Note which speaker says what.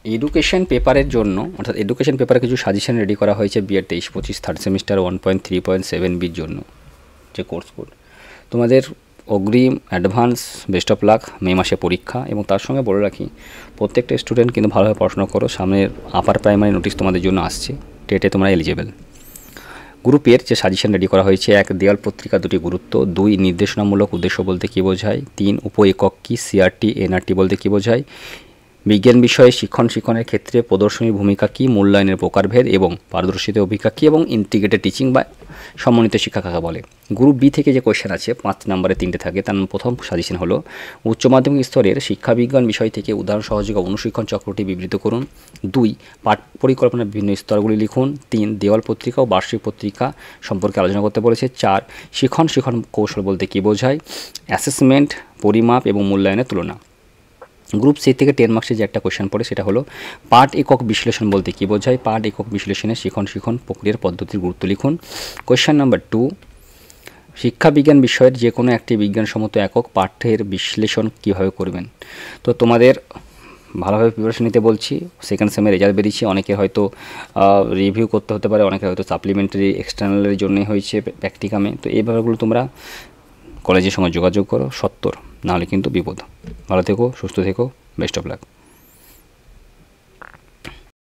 Speaker 1: Education পেপারের জন্য অর্থাৎ এডুকেশন পেপারে কিছু সাজেশন রেডি করা হয়েছে বিএড 23-25 থার্ড সেমিস্টার 1.3.7 বির জন্য যে কোর্স কোড। তোমাদের অগ্রিম অ্যাডভান্স বেস্ট অফ লাক, মে মাসে পরীক্ষা। এবং তার সঙ্গে বলে রাখি প্রত্যেকটা স্টুডেন্ট কিন্তু ভালোভাবে পড়াশোনা করো, সামনের আপার প্রাইমারি নোটিশ তোমাদের জন্য আসছে, টেটে তোমরা এলিজেবল। গ্রুপের যে সাজেশন রেডি করা হয়েছে: 1 দেওয়াল পত্রিকা দুটি গুরুত্ব, 2 নির্দেশনামূলক উদ্দেশ্য বলতে কী বোঝায়, 3 উপ একক কী, সিআরটি এনআরটি বলতে কী বোঝায়, বিজ্ঞান বিষয়ে শিক্ষণের ক্ষেত্রে প্রদর্শনীর ভূমিকা কী, মূল্যায়নের প্রকারভেদ এবং পারদর্শিতা অভিজ্ঞতা কী, এবং ইন্টিগ্রেটেড টিচিং বা সমন্বিত শিক্ষা কাকে বলে। গ্রুপ বি থেকে যে কোয়েশ্চেন আছে 5 নম্বরে 3টে থাকে, তার প্রথম সাজেশন হলো উচ্চ মাধ্যমিক স্তরের শিক্ষাবিজ্ঞান বিষয় থেকে উদাহরণ সহযোগে অনুশিক্ষণ চক্রটি বিবৃত করুন। 2 পাঠ পরিকল্পনার বিভিন্ন স্তরগুলি লিখুন। 3 দেওয়াল পত্রিকা ও বার্ষিক পত্রিকা সম্পর্কে আলোচনা করতে বলেছে। 4 শিক্ষণ কৌশল বলতে কী বোঝায়, অ্যাসেসমেন্ট, পরিমাপ এবং মূল্যায়নের তুলনা। গ্রুপ সি থেকে 10 মার্কসের যে একটা কোয়েশ্চেন পড়ে সেটা হলো পাঠ একক বিশ্লেষণ বলতে কী বোঝায়, পাঠ একক বিশ্লেষণে শিক্ষণ প্রক্রিয়ার পদ্ধতির গুরুত্ব লিখুন। কোয়েশ্চেন নাম্বার 2 শিক্ষাবিজ্ঞান বিষয়ের যে কোনো একটি বিজ্ঞানসম্মত একক পাঠ্যের বিশ্লেষণ কীভাবে করবেন। তো তোমাদের ভালোভাবে প্রিপারেশন নিতে বলছি। সেকেন্ড সেমের রেজাল্ট বেরিয়েছে, অনেকের হয়তো রিভিউ করতে হতে পারে, অনেকের হয়তো সাপ্লিমেন্টারি এক্সটার্নালের জন্যই হয়েছে প্র্যাকটিকামে। তো এই ব্যাপারগুলো তোমরা কলেজের সঙ্গে যোগাযোগ করো 70, নাহলে কিন্তু বিপদ। ভালো থেকো, সুস্থ থেকো, বেস্ট অফ লাক।